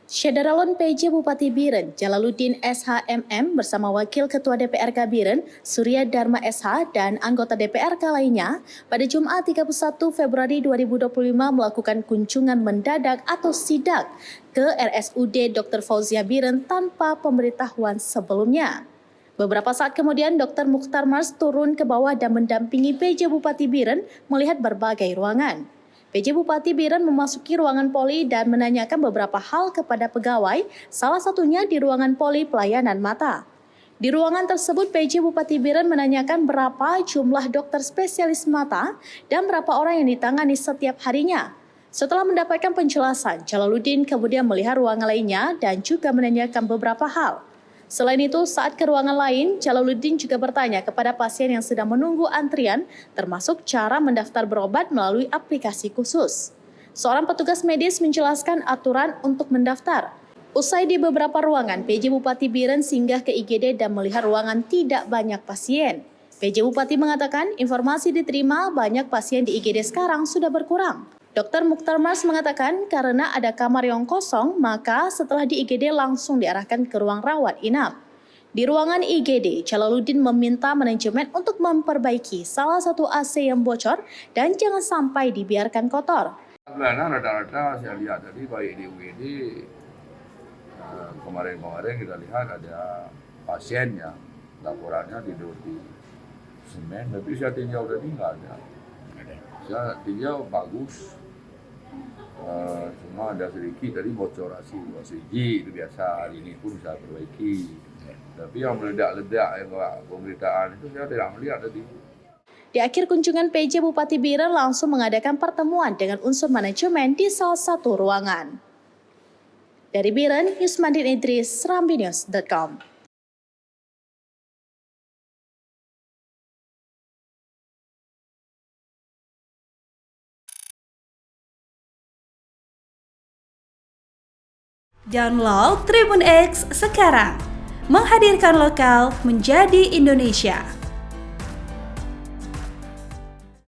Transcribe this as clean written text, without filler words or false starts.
Syederalun PJ Bupati Biren, Jalaluddin SHMM bersama Wakil Ketua DPRK Biren, Surya Dharma SH dan anggota DPRK lainnya pada Jumat 31 Februari 2025 melakukan kunjungan mendadak atau sidak ke RSUD Dr. Fauzia Biren tanpa pemberitahuan sebelumnya. Beberapa saat kemudian, Dr. Mukhtar Mars turun ke bawah dan mendampingi PJ Bupati Biren melihat berbagai ruangan. PJ Bupati Biren memasuki ruangan poli dan menanyakan beberapa hal kepada pegawai, salah satunya di ruangan poli pelayanan mata. Di ruangan tersebut, PJ Bupati Biren menanyakan berapa jumlah dokter spesialis mata dan berapa orang yang ditangani setiap harinya. Setelah mendapatkan penjelasan, Jalaluddin kemudian melihat ruangan lainnya dan juga menanyakan beberapa hal. Selain itu, saat ke ruangan lain, Jalaluddin juga bertanya kepada pasien yang sedang menunggu antrian, termasuk cara mendaftar berobat melalui aplikasi khusus. Seorang petugas medis menjelaskan aturan untuk mendaftar. Usai di beberapa ruangan, PJ Bupati Biren singgah ke IGD dan melihat ruangan tidak banyak pasien. PJ Bupati mengatakan informasi diterima banyak pasien di IGD sekarang sudah berkurang. Dr. Mukhtar Mars mengatakan karena ada kamar yang kosong, maka setelah di IGD langsung diarahkan ke ruang rawat inap. Di ruangan IGD, Jalaluddin meminta manajemen untuk memperbaiki salah satu AC yang bocor dan jangan sampai dibiarkan kotor. Sebenarnya rata-rata saya lihat tadi baik di UGD, kemarin kita lihat ada pasien yang laporannya tidur di semen, tapi saya tinjau tadi nggak ada. Saya tinjau bagus. Cuma ada sedikit tadi bocor ACG itu biasa, hari ini pun saya perbaiki. Tapi yang meledak-ledak yang pemberitaan itu saya tidak melihat tadi. Di akhir kunjungan, PJ Bupati Biren langsung mengadakan pertemuan dengan unsur manajemen di salah satu ruangan. Dari Biren, Yusmandin Idris, serambinews.com. Download Tribun X sekarang, menghadirkan lokal menjadi Indonesia.